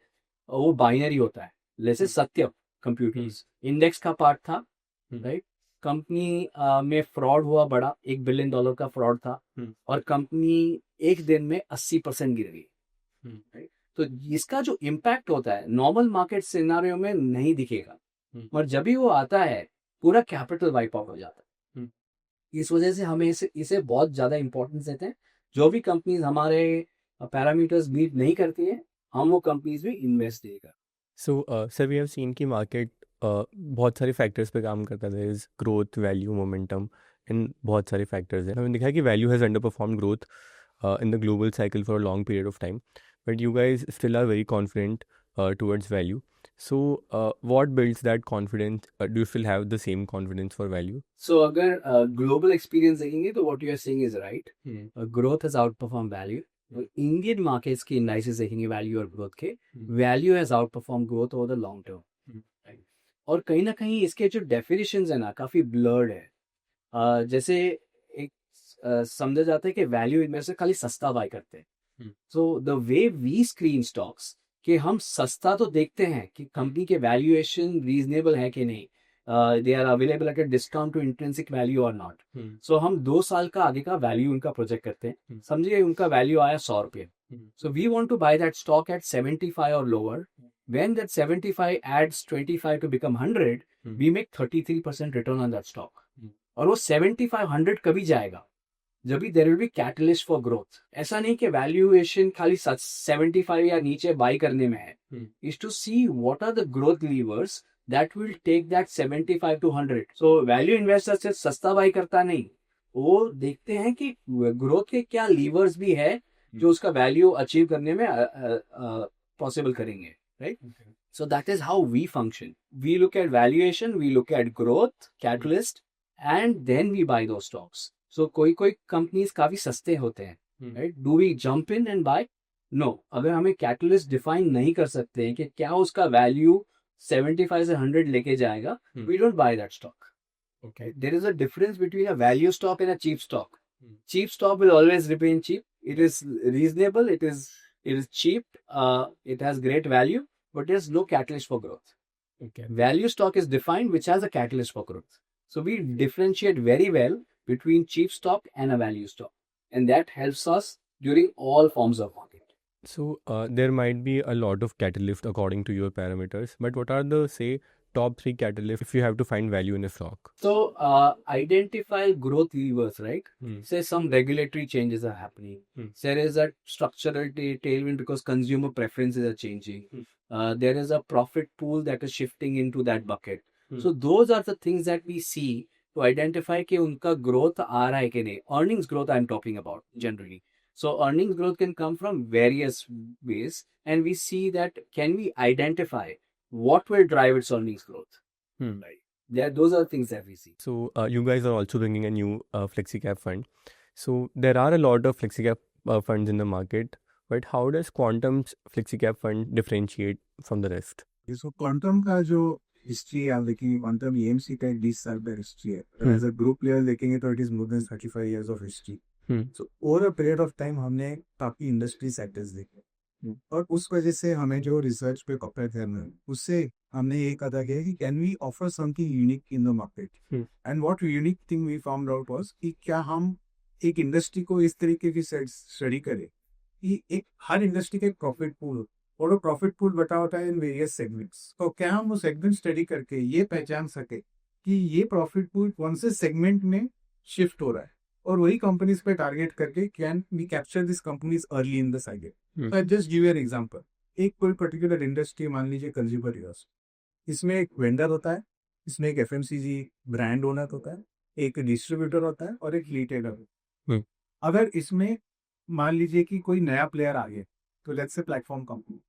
[SPEAKER 2] वो बाइनरी होता है। जैसे सत्यम कंप्यूटर्स इंडेक्स का पार्ट था, राइट। कंपनी में फ्रॉड हुआ बड़ा, $1 बिलियन का फ्रॉड था, और कंपनी एक दिन में 80% गिर गई, राइट। तो इसका जो इम्पैक्ट होता है नॉर्मल मार्केट सिनेरियो में नहीं दिखेगा, पर जब भी वो आता है पूरा कैपिटल वाइप आउट हो जाता है। इस वजह से हमें इसे बहुत ज्यादा इंपॉर्टेंस देते हैं। जो भी कंपनीज हमारे पैरामीटर्स मीट नहीं करती है, हम वो कंपनीज में इन्वेस्ट नहीं करते।
[SPEAKER 1] So sir we have seen कि मार्केट बहुत सारे फैक्टर्स पे काम करता है, इज ग्रोथ, वैल्यू, मोमेंटम, इन बहुत सारे फैक्टर्स हैं। हमने देखा है कि value has underperform growth in the global cycle for a long period of time, but you guys still are very confident towards value. So what builds that confidence? Do you still have the same confidence for value?
[SPEAKER 2] सो अगर global experience देखेंगे तो what you are saying is right, growth has outperform value. Indian markets की analysis देखेंगे value और growth के, value has outperform growth over the long term. और कहीं ना कहीं इसके जो डेफिनेशंस है ना काफी ब्लर्ड है। जैसे एक समझा जाता है कि वैल्यू इन्वेस्टर खाली सस्ता बाय करते हैं। So the way we screen stocks कि हम सस्ता तो देखते हैं कि कंपनी के वैल्यूएशन रीजनेबल है कि नहीं, they are available at a discount to intrinsic value और नॉट। सो हम 2 साल का आगे का वैल्यू उनका प्रोजेक्ट करते हैं। समझिए उनका वैल्यू आया 100 रुपये, so we want to buy that stock at 75 और lower. When that 75 adds 25 to become 100, we make 33% return on that stock. और वो 75 100 कभी जाएगा जब भी there will be catalyst for growth. ऐसा नहीं कि वैल्यूएशन खाली 75 या नीचे बाई करने में है, is to see what are the growth levers that will take that 75 to 100। So value investor सिर्फ सस्ता बाई करता नहीं, वो देखते हैं कि ग्रोथ के क्या लीवर्स भी है जो उसका वैल्यू अचीव करने में पॉसिबल करेंगे, right? Okay. So that is how we function. We look at valuation, we look at growth, catalyst, and then we buy those stocks. So कोई companies काफी सस्ते होते हैं, right? Do we jump in and buy? No. अगर हमें catalyst define नहीं कर सकते हैं कि क्या उसका value 75 से 100 लेके जाएगा, we don't buy that stock. Okay. There is a difference between a value stock and a cheap stock. Cheap stock will always remain cheap. It is reasonable. It is cheap, it has great value, but there's no catalyst for growth. Okay. Value stock is defined which has a catalyst for growth. So we differentiate very well between cheap stock and a value stock, and that helps us during all forms of market.
[SPEAKER 1] So there might be a lot of catalyst according to your parameters, but what are the, say, top 3 catalysts if you have to find value in a stock?
[SPEAKER 2] So identify growth levers, right? Say some regulatory changes are happening. There is a structural tailwind because consumer preferences are changing. There is a profit pool that is shifting into that bucket. So those are the things that we see to identify कि उनका growth आ रहा है कि नहीं. Earnings growth I'm talking about generally. So earnings growth can come from various ways, and we see that can we identify what will drive its earnings growth. Right. Those are things that we see.
[SPEAKER 1] So you guys are also bringing a new FlexiCap fund. So there are a lot of FlexiCap funds in the market, but how does Quantum's FlexiCap fund differentiate from the rest?
[SPEAKER 3] So Quantum का जो history आप देखेंगे, quantum EMC का 20 साल का history है। As a group level देखेंगे तो it is more than 35 years of history. So over a period of time हमने काफी इंडस्ट्री सेक्टर्स देखे, और उस वजह से हमें जो रिसर्च पे कॉपरेट करना है उससे हमने ये कहा किया कि can we offer something unique in the market and what unique thing we found out was कि क्या हम एक इंडस्ट्री को इस तरीके की स्टडी करें कि एक हर इंडस्ट्री का एक प्रॉफिट पूल और वो प्रॉफिट पूल बटा होता है इन वेरियस सेगमेंट्स। तो क्या हम वो सेगमेंट स्टडी करके ये पहचान सके कि ये प्रॉफिट पूल कौन से सेगमेंट में शिफ्ट हो रहा है और वही कंपनीज पे टारगेट करके can we capture this companies early in the cycle. I just give an example. एक कोई पर्टिकुलर इंडस्ट्री मान लीजिए कंज्यूमर यूज, इसमें एक वेंडर होता है, इसमें एक एफएमसीजी ब्रांड ओनर होता है, एक डिस्ट्रीब्यूटर होता है और एक रिटेलर होता है। अगर इसमें मान लीजिए कि कोई नया प्लेयर आ गया तो लेट्स से प्लेटफॉर्म कंपनी,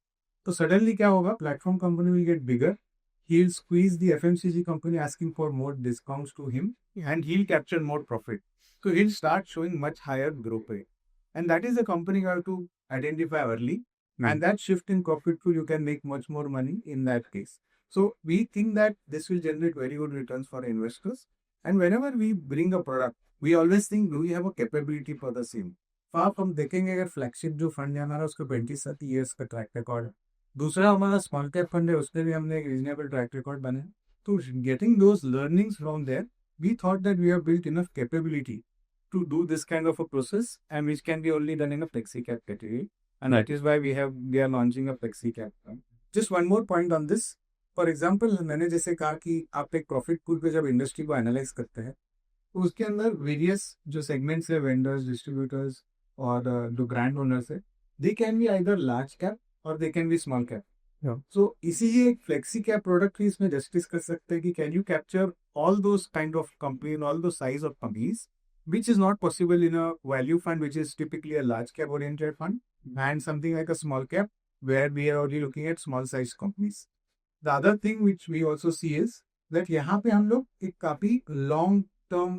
[SPEAKER 3] तो सडनली क्या होगा, platform company will get bigger, he'll squeeze the FMCG company asking for more discounts to him and he'll capture more profit. So he'll start showing much higher growth rate. And that is the company you have to identify early. And that shift in profit pool, you can make much more money in that case. So we think that this will generate very good returns for investors. And whenever we bring a product, we always think, do we have a capability for the same? आप हम देखेंगे अगर flagship जो fund है हमारा उसको 27 years का track record है, दूसरा हमारा स्मॉल कैप फंड है उसमें भी हमने एक रीजनेबल ट्रैक रिकॉर्ड बनाया। तो getting those learnings from there we thought that we have built enough capability to do this kind of a process and which can be only done in a flexi cap category and that is why we are launching a flexi cap fund. Just one more point on this, for example मैंने जैसे कहा कि आप एक profit pool पे जब industry को analyse करते हैं तो उसके अंदर वेरियस जो सेगमेंट्स है, वेंडर्स, डिस्ट्रीब्यूटर्स और जो ब्रांड ओनर्स है, they can be either large cap or they can be small cap. So इसीलिए एक फ्लेक्सी कैप प्रोडक्ट भी इसमें जस्टिस कर सकते हैं कि can you capture all those kind of company, all those size of companies which is not possible in a value fund which is typically a large cap oriented fund and something like a small cap where we are already looking at small size companies. The other thing which we also see is that यहाँ पे हम लोग एक काफी long term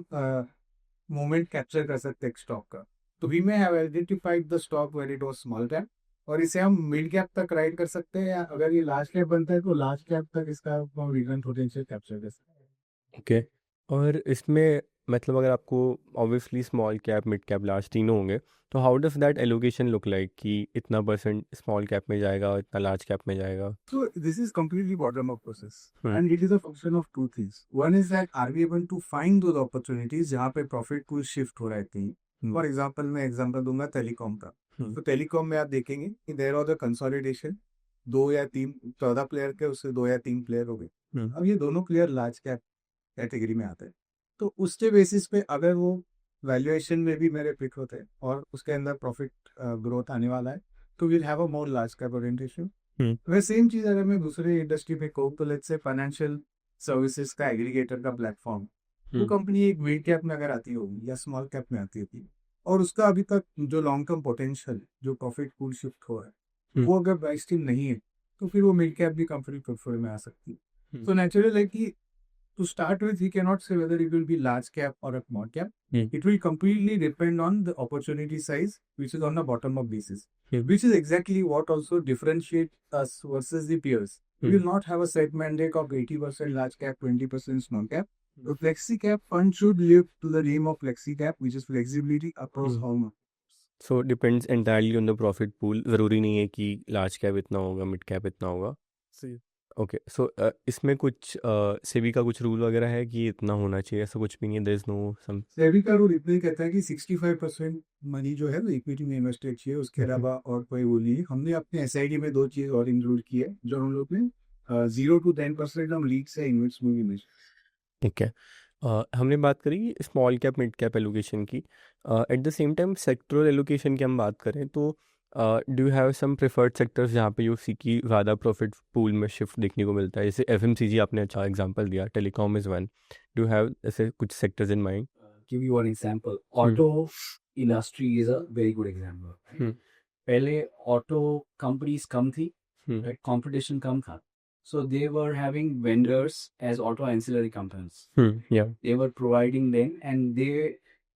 [SPEAKER 3] moment capture कर सकते हैं stock का। तो we may have identified the stock where it was small cap और इसे हम मिड कैप तक राइड कर सकते हैं, या अगर ये लार्ज कैप बनता है तो लार्ज कैप तक इसका हम रिटर्न पोटेंशियल कैप्चर कर सकते हैं।
[SPEAKER 1] ओके। और इसमें मतलब अगर आपको obviously small cap, mid cap, large तीनों होंगे, तो how does that allocation look like कि इतना परसेंट स्मॉल कैप में जाएगा और इतना लार्ज कैप में जाएगा?
[SPEAKER 3] So this is completely bottom up process and it is a function of two things. One is that are we able to find those opportunities जहाँ पे profit pool shift हो रहा है कहीं। फॉर एग्जाम्पल मैं example दूंगा telecom का। तो टेलीकॉम में आप देखेंगे कि देयर आर द कंसोलिडेशन, 2 या 3 14 प्लेयर के उससे 2 या 3 प्लेयर हो गए। अब ये दोनों प्लेयर लार्ज कैप कैटेगरी में आते हैं, तो उसके बेसिस पे अगर वो वैल्यूएशन में भी मेरे पिक होते हैं और उसके अंदर प्रॉफिट ग्रोथ आने वाला है तो will have a more large cap orientation. वह सेम चीज अगर मैं दूसरे इंडस्ट्री पे कहूँ तो लेट्स से फाइनेंशियल सर्विसेज का एग्रीगेटर का प्लेटफॉर्म, वो कंपनी एक मिड कैप में अगर आती होगी या स्मॉल कैप में आती होगी और उसका अभी तक जो लॉन्ग टर्म पोटेंशियल, जो प्रॉफिट पूल शिफ्ट हो रहा है वो अगर प्राइस टीम नहीं है तो फिर वो मिड कैप भी कंपनी पोर्टफोलियो में आ सकती है। तो नेचुरल है कि to start with, we cannot say whether it will be large cap or a small cap. It will completely depend on the opportunity size, which is on a bottom up basis, which is exactly what also differentiates us versus the peers. We will not have a set mandate of 80% large cap, 20% small cap. The flexi cap fund should live to the name of flexi cap, which is flexibility across all markets.
[SPEAKER 1] So depends entirely on the profit pool. ज़रूरी नहीं है कि large cap इतना होगा, mid cap इतना होगा। Okay. सो इसमें कुछ सेबी का कुछ रूल वगैरह है कि इतना होना चाहिए? ऐसा कुछ भी नहीं है, there is no sum?
[SPEAKER 3] SEBI का रूल इतना ही कहता है कि 65% मनी जो है वो इक्विटी में इन्वेस्टेड चाहिए, उसके अलावा और कोई वो नहीं है। हमने अपने एसआईडी में 2 चीज और इंक्लूड की है जो हम लोग ने 0 to 10% हम लीग से इन्वेस्ट में इन्वेस्ट।
[SPEAKER 1] ठीक है। हमने बात करी small cap, mid cap allocation की। At the same time sectoral allocation की हम बात करें तो do you have some preferred sectors जहाँ पे यूसी की ज़्यादा प्रॉफिट पूल में शिफ्ट देखने को मिलता है? जैसे एफएमसीजी आपने अच्छा एग्जांपल दिया, telecom is one. Do have ऐसे कुछ sectors in mind?
[SPEAKER 2] Give you one example. Auto industry is a very good example. पहले auto companies कम थी, right? Competition कम था. So they were having vendors as auto ancillary companies.
[SPEAKER 1] Yeah.
[SPEAKER 2] They were providing them and they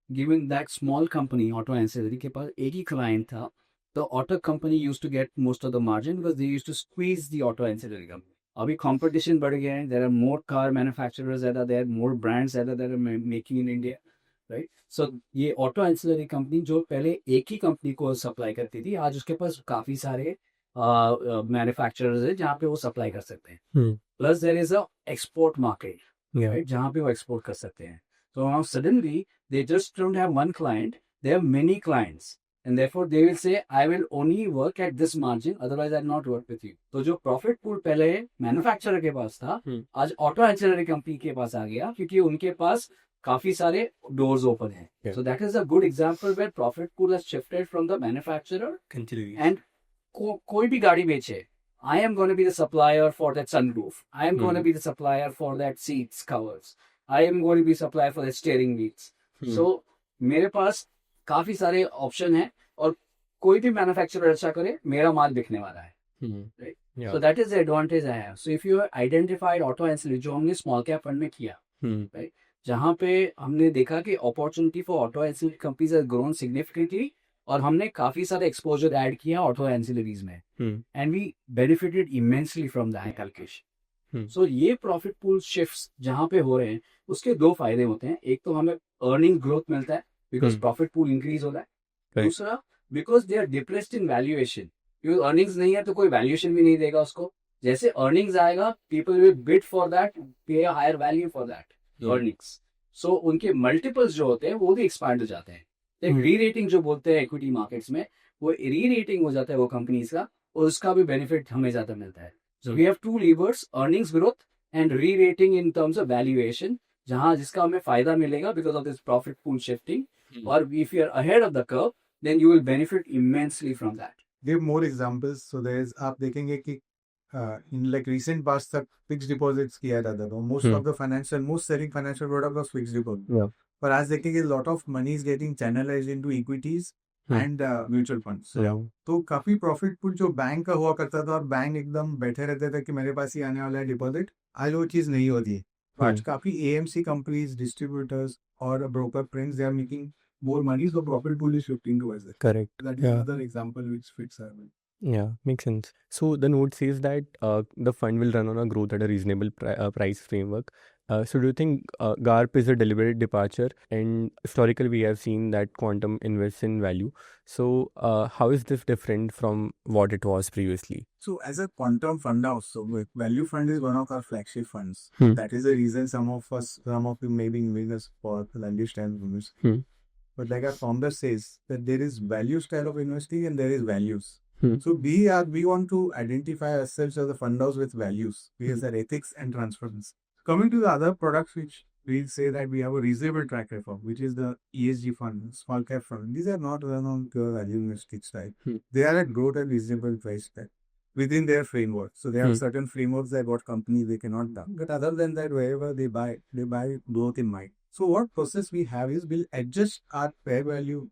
[SPEAKER 2] giving that small company auto ancillary के पास एक ही client था. The auto company used to get most of the margin because they used to squeeze the auto ancillary company. अभी competition बढ़ गया है. There are more car manufacturers that are there, more brands that are making in India. Right. So ये auto ancillary company जो पहले एक ही company को supply करती थी, आज उसके पास काफी सारे मैन्युफैक्चरर्स है जहाँ पे वो सप्लाई कर सकते हैं.
[SPEAKER 1] Hmm.
[SPEAKER 2] Plus there is a export market,
[SPEAKER 1] Yeah.
[SPEAKER 2] Right, जहाँ पे वो एक्सपोर्ट कर सकते हैं. So now suddenly they just don't have one client, they have many clients, and therefore they will say I will only work at this margin, otherwise I'll not work with you. तो जो profit pool पहले manufacturer के पास था, आज auto ancillary company के पास आ गया, क्योंकि उनके पास काफी सारे डोर्स ओपन है.
[SPEAKER 1] Yeah.
[SPEAKER 2] So that is a good example where profit pool has shifted from the manufacturer.
[SPEAKER 1] Continuing.
[SPEAKER 2] And कोई भी गाड़ी बेचे, I am going to be the supplier for that sunroof. I am going to be the supplier for that seats covers. I am going to be supplier for the steering wheels. So मेरे पास काफी सारे option हैं, और कोई भी manufacturer अच्छा करे, मेरा माल बिकने वाला है. Right?
[SPEAKER 1] Yeah.
[SPEAKER 2] So that is the advantage I have. So if you identified auto ancillary, जो हमने स्मॉल कैप फंड में किया, right? जहाँ पे हमने देखा कि opportunity for auto ancillary companies has grown significantly, और हमने काफी सारे एक्सपोजर ऐड किया ऑटो एंसिलरीज में, and we benefited immensely from that allocation. So ये प्रॉफिट पूल शिफ्ट्स जहाँ पे हो रहे हैं, उसके दो फायदे होते हैं. एक तो हमें अर्निंग ग्रोथ मिलता है बिकॉज प्रॉफिट पूल इंक्रीज हो रहा है.
[SPEAKER 1] Right.
[SPEAKER 2] दूसरा, because they are depressed in valuation, क्योंकि अर्निंग्स नहीं है तो कोई वैल्यूएशन भी नहीं देगा उसको. जैसे अर्निंग्स आएगा, people will bid for that, pay a higher value for that earnings. So उनके मल्टीपल्स जो होते हैं वो भी एक्सपांड हो जाते हैं. एक री रेटिंग जो बोलते हैं इक्विटी मार्केट्स में, वो री रेटिंग हो जाता है वो कंपनीज का, और उसका भी बेनिफिट हमें ज्यादा मिलता है. So we have two levers, earnings growth and re rating in terms of valuation, जहां जिसका हमें फायदा मिलेगा because of this profit pool shifting. और if you are ahead of the curve, then you will benefit immensely from that.
[SPEAKER 3] Give more examples. So there's आप देखेंगे कि in like recent past तक fixed deposits किया जाता था. Most of the most selling financial product was fixed deposit.
[SPEAKER 1] Yeah.
[SPEAKER 3] पर आज देखेंगे a lot of money is getting channelized into equities and mutual funds.
[SPEAKER 1] Yeah.
[SPEAKER 3] तो काफी प्रॉफिट पूल जो बैंक का हुआ करता था, और बैंक एकदम बैठे रहते थे कि मेरे पास ही आने वाला है डिपॉजिट, आज वो चीज नहीं होती. आज काफी AMC कंपनीज, डिस्ट्रीब्यूटर्स और broker prints, they are making more money, so profit pool is shifting towards it.
[SPEAKER 1] Correct.
[SPEAKER 3] That is
[SPEAKER 1] Yeah.
[SPEAKER 3] another example which fits our mind.
[SPEAKER 1] Yeah, makes sense. So the note says that the fund will run on a growth at a reasonable price framework. So do you think GARP is a deliberate departure? And historically, we have seen that Quantum invests in value. So how is this different from what it was previously?
[SPEAKER 3] So as a quantum fund house, so value fund is one of our flagship funds. That is the reason some of you may be giving us for value style funds. But like our founder says, that there is value style of investing and there is values. So we want to identify ourselves as a fund house with values. We have that ethics and transparency. Coming to the other products which we'll say that we have a reasonable track record, which is the ESG fund, small cap fund. These are not run on pure value investing style. They are at growth at reasonable price tag within their framework. So they have certain frameworks that what companies they cannot do. But other than that, wherever they buy growth in mind. So what process we have is we'll adjust our fair value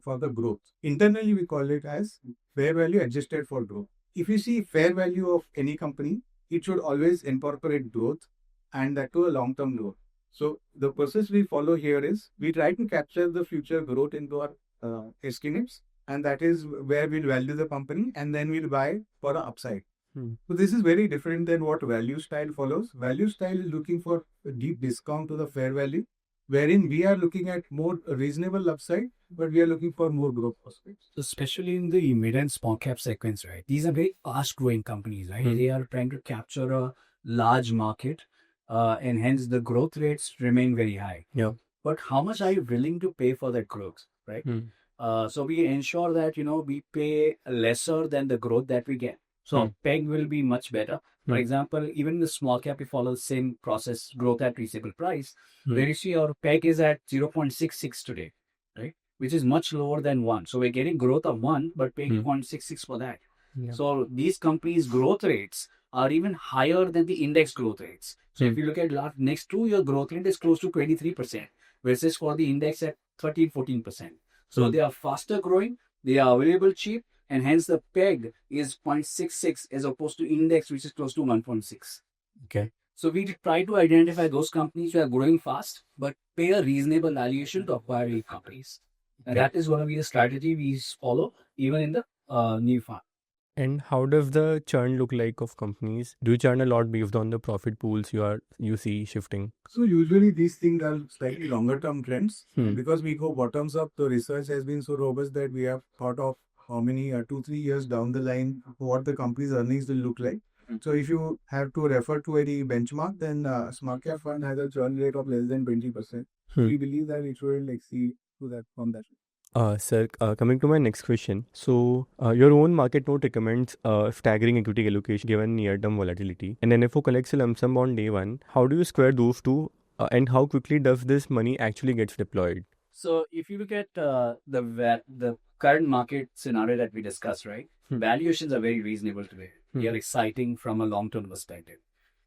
[SPEAKER 3] for the growth. Internally, we call it as fair value adjusted for growth. If you see fair value of any company, it should always incorporate growth, and that to a long-term growth. So the process we follow here is we try to capture the future growth into our estimates, and that is where we'll value the company, and then we'll buy for the upside. So this is very different than what value style follows. Value style is looking for a deep discount to the fair value, wherein we are looking at more reasonable upside, but we are looking for more growth prospects.
[SPEAKER 2] So especially in the mid and small cap sequence, right? These are very fast growing companies, right? They are trying to capture a large market, and hence the growth rates remain very high.
[SPEAKER 1] Yeah.
[SPEAKER 2] But how much are you willing to pay for that growth, right? So we ensure that, we pay lesser than the growth that we get. So PEG will be much better. For example, even in the small cap, we follow the same process, growth at reasonable price. Where you see our PEG is at 0.66 today, right? Which is much lower than 1. So we're getting growth of 1, but paying 0.66 for that.
[SPEAKER 1] Yeah.
[SPEAKER 2] So these companies' growth rates are even higher than the index growth rates. So if you look at next 2 year growth rate is close to 23%, versus for the index at 13-14%. So they are faster growing, they are available cheap, and hence the PEG is 0.66 as opposed to index, which is close to 1.6.
[SPEAKER 1] Okay.
[SPEAKER 2] So we try to identify those companies who are growing fast, but pay a reasonable valuation to acquire these companies. And that is going to be the strategy we follow even in the new fund.
[SPEAKER 1] And how does the churn look like of companies? Do you churn a lot based on the profit pools you see shifting?
[SPEAKER 3] So usually these things are slightly longer term trends.
[SPEAKER 1] Hmm.
[SPEAKER 3] Because we go bottoms up, the research has been so robust that we have thought of how many 2-3 years down the line what the company's earnings will look like. So if you have to refer to any benchmark, then smart cap fund has a churn rate of less than 20%.
[SPEAKER 1] Hmm.
[SPEAKER 3] We believe that it will exceed to that from that.
[SPEAKER 1] Sir, coming to my next question. So, your own market note recommends staggering equity allocation given near-term volatility. And NFO collects a lump sum on day one. How do you square those two? And how quickly does this money actually gets deployed?
[SPEAKER 2] So if you look at the current market scenario that we discussed, right, valuations are very reasonable today. They are exciting from a long-term perspective.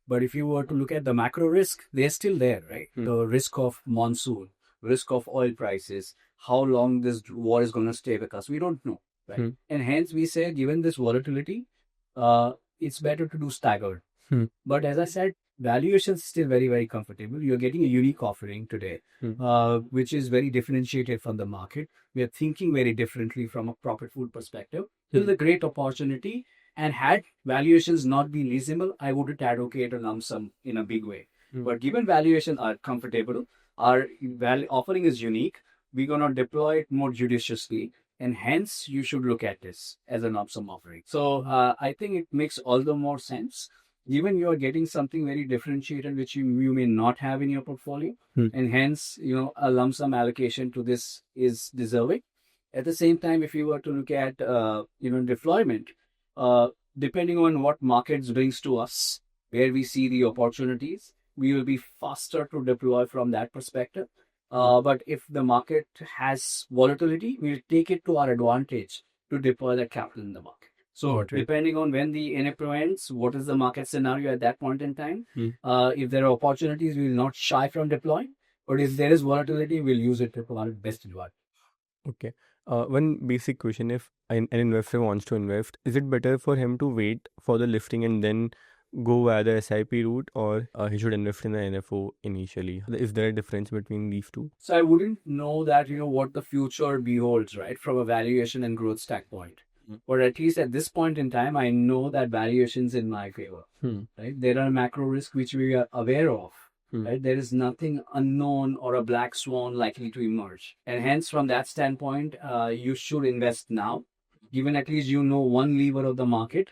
[SPEAKER 2] But if you were to look at the macro risk, they're still there, right? The risk of monsoon, risk of oil prices, how long this war is going to stay with us, we don't know, right? And hence we say, given this volatility, it's better to do staggered. But as I said, valuations still very, very comfortable. You're getting a unique offering today, which is very differentiated from the market. We are thinking very differently from a profit pool perspective. This is a great opportunity. And had valuations not been reasonable, I wouldn't advocate a lump sum in a big way. But given valuations are comfortable, our offering is unique, we're going to deploy it more judiciously. And hence, you should look at this as a lump sum offering. So I think it makes all the more sense. Given you are getting something very differentiated, which you may not have in your portfolio, and hence, a lump sum allocation to this is deserving. At the same time, if you were to look at, deployment, depending on what markets brings to us, where we see the opportunities, we will be faster to deploy from that perspective. But if the market has volatility, we'll take it to our advantage to deploy that capital in the market. So depending on when the NFO ends, what is the market scenario at that point in time? If there are opportunities, we will not shy from deploying. But if there is volatility, we'll use it to our best advantage.
[SPEAKER 1] Okay. One basic question: if an investor wants to invest, is it better for him to wait for the lifting and then go via the SIP route, or he should invest in the NFO initially? Is there a difference between these two?
[SPEAKER 2] So I wouldn't know that, what the future beholds, right, from a valuation and growth standpoint. But at least at this point in time, I know that valuation's in my favor, right? There are macro risks which we are aware of, right? There is nothing unknown or a black swan likely to emerge. And hence, from that standpoint, you should invest now, given at least one lever of the market,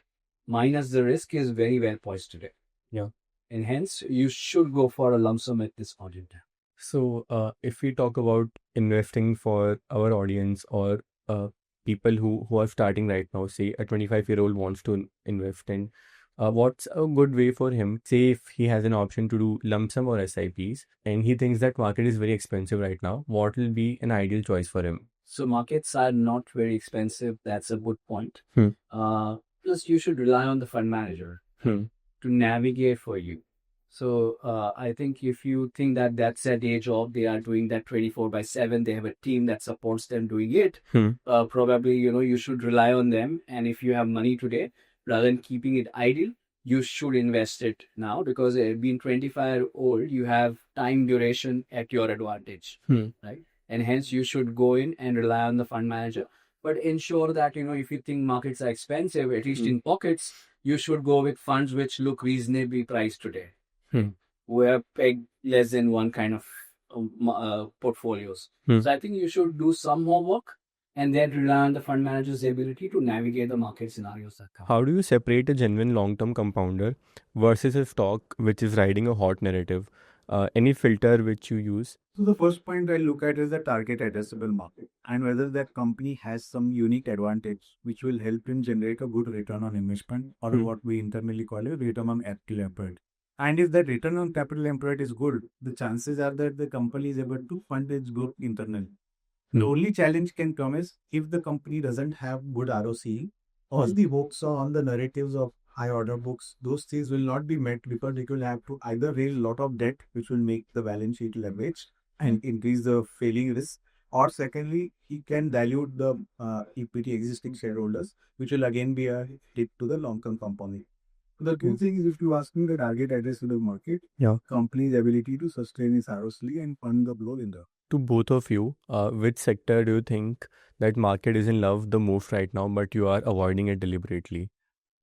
[SPEAKER 2] minus the risk is very well poised today.
[SPEAKER 1] Yeah.
[SPEAKER 2] And hence, you should go for a lump sum at this point in time.
[SPEAKER 1] So, if we talk about investing for our audience or people who are starting right now, say a 25-year-old wants to invest, and what's a good way for him? Say if he has an option to do lump sum or SIPs, and he thinks that market is very expensive right now, what will be an ideal choice for him?
[SPEAKER 2] So markets are not very expensive. That's a good point. Plus, you should rely on the fund manager to navigate for you. So I think if you think that that's their day job, they are doing that 24/7. They have a team that supports them doing it. Probably, you should rely on them. And if you have money today, rather than keeping it idle, you should invest it now, because being 25-year-old, you have time duration at your advantage, right? And hence you should go in and rely on the fund manager. But ensure that, if you think markets are expensive, at least in pockets, you should go with funds which look reasonably priced today. We have pegged less than one kind of portfolios. So I think you should do some homework and then rely on the fund manager's ability to navigate the market scenarios that come.
[SPEAKER 1] How do you separate a genuine long-term compounder versus a stock which is riding a hot narrative? Any filter which you use?
[SPEAKER 3] So the first point I look at is the target addressable market and whether that company has some unique advantage which will help him generate a good return on investment, or what we internally call a return on capital employed. And if that return on capital employed is good, the chances are that the company is able to fund its growth internally. The only challenge can come is if the company doesn't have good ROCE, or the hopes are on the narratives of high order books, those things will not be met, because it will have to either raise a lot of debt, which will make the balance sheet leveraged and increase the failing risk, or secondly, he can dilute the equity existing shareholders, which will again be a hit to the long-term compounding. The good thing is, if you ask me the target addressable market, company's ability to sustain its ROCE and fund the growth in the
[SPEAKER 1] To both of you, which sector do you think that market is in love the most right now, but you are avoiding it deliberately?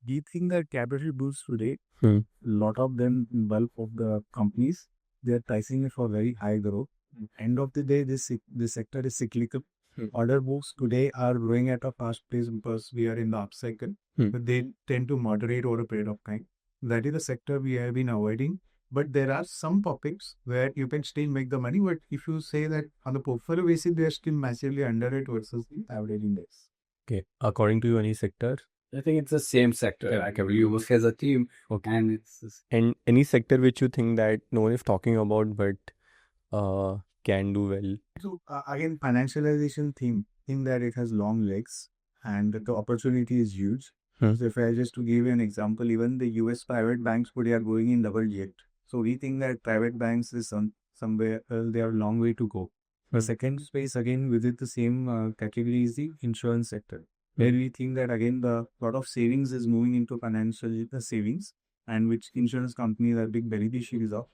[SPEAKER 3] We think that capital boosts today,
[SPEAKER 1] Hmm.
[SPEAKER 3] lot of them, bulk of the companies, they are pricing it for very high growth. End of the day, this sector is cyclical. Order books today are growing at a fast pace because we are in the upcycle, but they tend to moderate over a period of time. That is the sector we have been avoiding. But there are some pockets where you can still make the money. But if you say that on the portfolio basis, they are still massively under it versus the average index.
[SPEAKER 1] Okay. According to you, any sector?
[SPEAKER 2] I think it's the same sector. Like you work as a team,
[SPEAKER 1] Okay.
[SPEAKER 2] and it's
[SPEAKER 1] And any sector which you think that no one is talking about but can do well?
[SPEAKER 3] So again, financialization think that it has long legs and the opportunity is huge.
[SPEAKER 1] Hmm.
[SPEAKER 3] So if I just to give you an example, even the US private banks today are going in double jet. So we think that private banks is somewhere they have a long way to go. The second space again within the same category is the insurance sector, where we think that again the lot of savings is moving into financial savings, and which insurance companies are big beneficiaries of.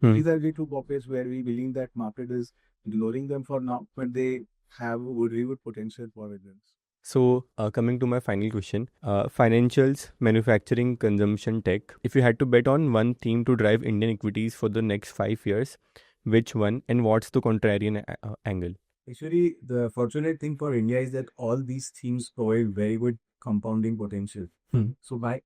[SPEAKER 3] These are the two pockets where we believe that market is ignoring them for now, but they have very good potential for returns.
[SPEAKER 1] So, coming to my final question, financials, manufacturing, consumption, tech. If you had to bet on one theme to drive Indian equities for the next 5 years, which one, and what's the contrarian angle?
[SPEAKER 3] Actually, the fortunate thing for India is that all these themes provide very good compounding potential. So by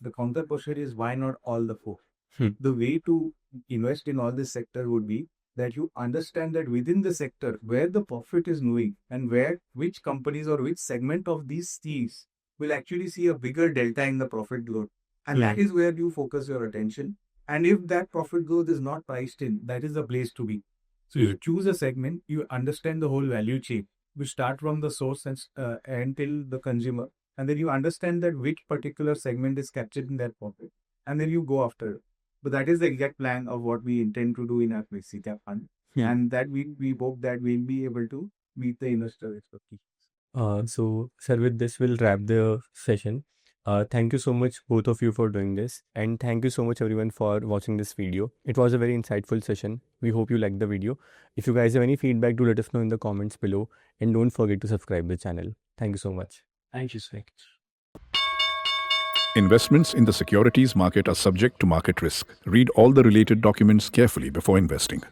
[SPEAKER 3] the counter question is why not all the four? The way to invest in all this sector would be that you understand that within the sector where the profit is moving and where which companies or which segment of these themes will actually see a bigger delta in the profit growth. And that is where you focus your attention. And if that profit growth is not priced in, that is the place to be. So you choose a segment, you understand the whole value chain. You start from the source and until the consumer. And then you understand that which particular segment is captured in that profit. And then you go after it. But that is the exact plan of what we intend to do in our CCAP fund. And that we hope that we'll be able to meet the investor expectations.
[SPEAKER 1] So, sir, with this, we'll wrap the session. Thank you so much, both of you, for doing this. And thank you so much, everyone, for watching this video. It was a very insightful session. We hope you liked the video. If you guys have any feedback, do let us know in the comments below. And don't forget to subscribe the channel. Thank you so much.
[SPEAKER 2] thank you, Swek.
[SPEAKER 4] Investments in the securities market are subject to market risk. Read all the related documents carefully before investing.